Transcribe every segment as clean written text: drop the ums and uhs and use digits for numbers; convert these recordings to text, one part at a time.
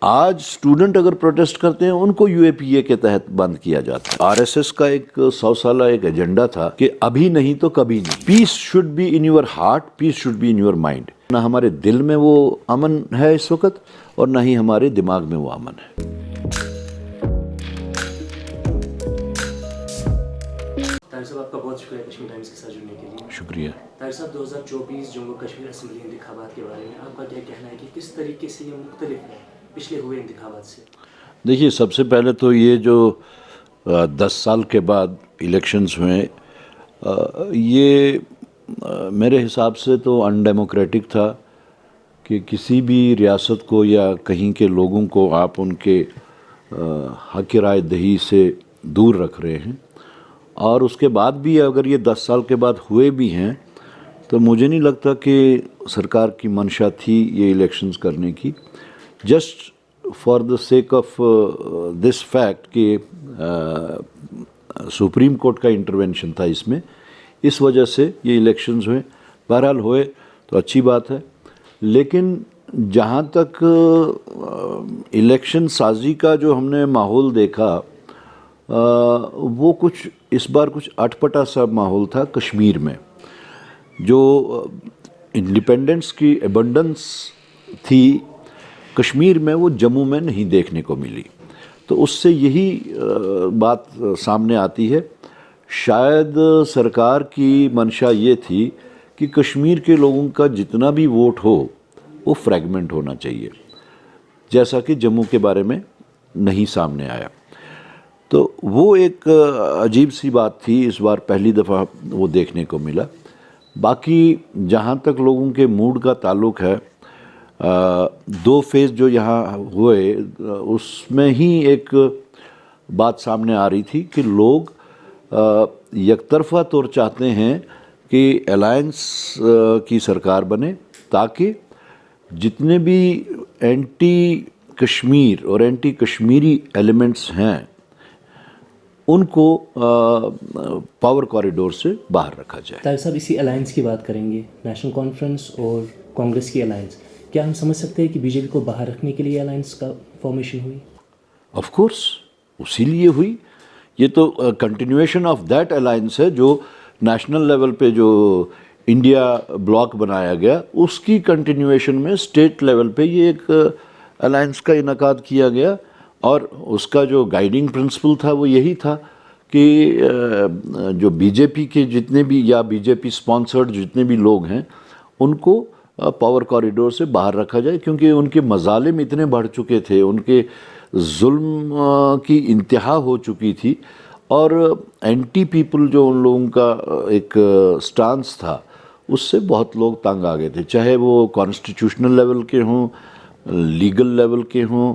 آج اسٹوڈنٹ اگر پروٹیسٹ کرتے ہیں ان کو یو اے پی اے کے تحت بند کیا جاتا ہے۔ آر ایس ایس کا ایک 100 سالہ ایک ایجنڈا تھا کہ ابھی نہیں تو کبھی نہیں، peace should be in your heart, peace should be in your mind. نہ ہمارے دل میں وہ امن ہے اس وقت اور نہ ہی ہمارے دماغ میں وہ امن ہے۔ طاہر صاحب آپ کا بہت شکریہ کشمیر ٹائمز کے ساتھ جڑنے کے لیے۔ شکریہ۔ طاہر صاحب 2024 جموں کشمیر اسمبلی انتخابات کے بارے میں آپ کا کیا کہنا ہے کہ کس طریقے سے یہ مختلف ہے پچھلے ہوئے انتخابات سے؟ دیکھیے، سب سے پہلے تو یہ جو 10 سال کے بعد الیکشنز ہوئے، یہ میرے حساب سے تو ان ڈیموکریٹک تھا کہ کسی بھی ریاست کو یا کہیں کے لوگوں کو آپ ان کے حق رائے دہی سے دور رکھ رہے ہیں، اور اس کے بعد بھی اگر یہ 10 سال کے بعد ہوئے بھی ہیں تو مجھے نہیں لگتا کہ سرکار کی منشا تھی یہ الیکشنز کرنے کی، just for the sake of this fact کہ سپریم کورٹ کا انٹرونشن تھا اس میں، اس وجہ سے یہ الیکشنز ہوئے۔ بہرحال ہوئے تو اچھی بات ہے، لیکن جہاں تک الیکشن سازی کا جو ہم نے ماحول دیکھا، وہ کچھ اس بار کچھ اٹپٹا سا ماحول تھا کشمیر میں۔ جو انڈیپینڈنس کی ایبنڈنس تھی کشمیر میں، وہ جموں میں نہیں دیکھنے کو ملی، تو اس سے یہی بات سامنے آتی ہے۔ شاید سرکار کی منشا یہ تھی کہ کشمیر کے لوگوں کا جتنا بھی ووٹ ہو وہ فریگمنٹ ہونا چاہیے، جیسا کہ جموں کے بارے میں نہیں سامنے آیا۔ تو وہ ایک عجیب سی بات تھی، اس بار پہلی دفعہ وہ دیکھنے کو ملا۔ باقی جہاں تک لوگوں کے موڈ کا تعلق ہے، 2 فیز جو یہاں ہوئے اس میں ہی ایک بات سامنے آ رہی تھی کہ لوگ یک طرفہ طور چاہتے ہیں کہ الائنس کی سرکار بنے، تاکہ جتنے بھی اینٹی کشمیر اور اینٹی کشمیری ایلیمنٹس ہیں ان کو پاور کوریڈور سے باہر رکھا جائے۔ طاہر صاحب اسی الائنس کی بات کریں گے، نیشنل کانفرنس اور کانگریس کی الائنس، کیا ہم سمجھ سکتے ہیں کہ بی جے پی کو باہر رکھنے کے لیے الائنس کا فارمیشن ہوئی؟ آف کورس اسی لیے ہوئی، یہ تو کنٹینیویشن آف دیٹ الائنس ہے جو نیشنل لیول پہ جو انڈیا بلاک بنایا گیا، اس کی کنٹینیویشن میں اسٹیٹ لیول پہ یہ ایک الائنس کا انعقاد کیا گیا، اور اس کا جو گائیڈنگ پرنسپل تھا وہ یہی تھا کہ جو بی جے پی کے جتنے بھی یا بی جے پی اسپانسرڈ جتنے بھی لوگ ہیں ان کو پاور کوریڈور سے باہر رکھا جائے، کیونکہ ان کے مظالم اتنے بڑھ چکے تھے، ان کے ظلم کی انتہا ہو چکی تھی، اور اینٹی پیپل جو ان لوگوں کا ایک سٹانس تھا اس سے بہت لوگ تنگ آ گئے تھے، چاہے وہ کانسٹیٹیوشنل لیول کے ہوں، لیگل لیول کے ہوں،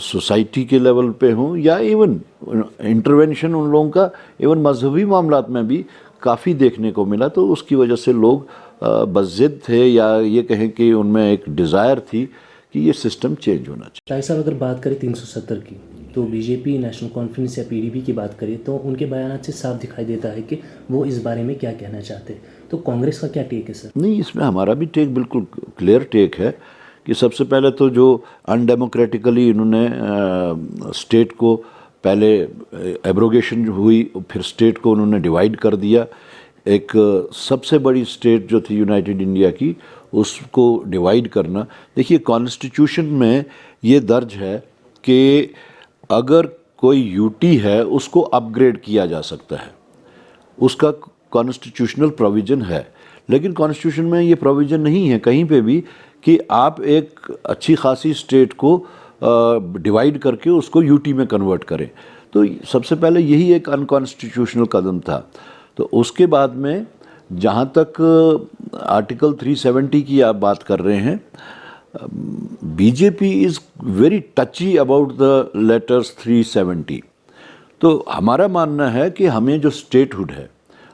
سوسائٹی کے لیول پہ ہوں، یا ایون انٹرونشن ان لوگوں کا ایون مذہبی معاملات میں بھی کافی دیکھنے کو ملا۔ تو اس کی وجہ سے لوگ بضد تھے، یا یہ کہیں کہ ان میں ایک ڈیزائر تھی کہ یہ سسٹم چینج ہونا چاہیے۔ طاہر صاحب اگر بات کریں 370 کی، تو be J P national conference یا پی ڈی پی کی بات کریں تو ان کے بیانات سے صاف دکھائی دیتا ہے کہ وہ اس بارے میں کیا کہنا چاہتے ہیں، تو کانگریس کا کیا ٹیک ہے سر؟ نہیں، اس میں ہمارا بھی ٹیک بالکل کلیئر ٹیک ہے کہ سب سے پہلے تو جو ان ڈیموکریٹکلی انہوں نے اسٹیٹ کو پہلے ایبروگیشن ہوئی، پھر اسٹیٹ کو انہوں نے ڈیوائیڈ کر دیا۔ ایک سب سے بڑی اسٹیٹ جو تھی یونائٹڈ انڈیا کی، اس کو ڈیوائیڈ کرنا، دیکھیے کانسٹیٹیوشن میں یہ درج ہے کہ اگر کوئی یو ٹی ہے اس کو اپ گریڈ کیا جا سکتا ہے، اس کا کانسٹیٹیوشنل پروویژن ہے، لیکن کانسٹیٹیوشن میں یہ پروویژن نہیں ہے کہیں پہ بھی کہ آپ ایک اچھی خاصی اسٹیٹ کو ڈیوائیڈ کر کے اس کو یو ٹی میں کنورٹ کریں۔ تو سب سے پہلے یہی ایک انکانسٹیٹیوشنل قدم تھا۔ تو اس کے بعد میں جہاں تک آرٹیکل 370 کی آپ بات کر رہے ہیں، B J P is very touchy about the letters 370۔ تو ہمارا ماننا ہے کہ ہمیں جو اسٹیٹ ہوڈ ہے،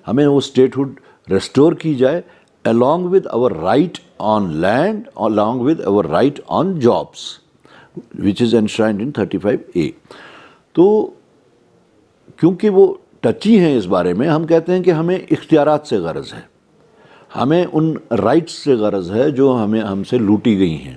ہمیں وہ اسٹیٹ ہوڈ ریسٹور کی جائے، along with our right on land, along with our right on jobs, which is enshrined in 35A۔ تو کیونکہ وہ ٹچی ہیں اس بارے میں، ہم کہتے ہیں کہ ہمیں اختیارات سے غرض ہے، ہمیں ان رائٹس سے غرض ہے جو ہم سے لوٹی گئی ہیں،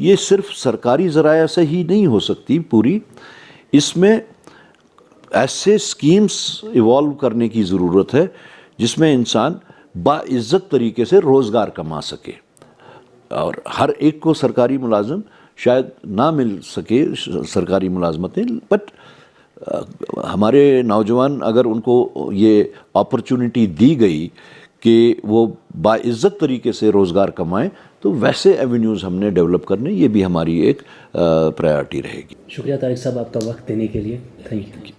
یہ صرف سرکاری ذرائع سے ہی نہیں ہو سکتی پوری، اس میں ایسے سکیمز ایوالو کرنے کی ضرورت ہے جس میں انسان باعزت طریقے سے روزگار کما سکے، اور ہر ایک کو سرکاری ملازم شاید نہ مل سکے سرکاری ملازمتیں، بٹ ہمارے نوجوان اگر ان کو یہ اپرچونٹی دی گئی کہ وہ باعزت طریقے سے روزگار کمائیں تو ویسے ایونیوز ہم نے ڈیولپ کرنے، یہ بھی ہماری ایک پرائیورٹی رہے گی۔ شکریہ طارق صاحب آپ کا وقت دینے کے لیے، تھینک یو۔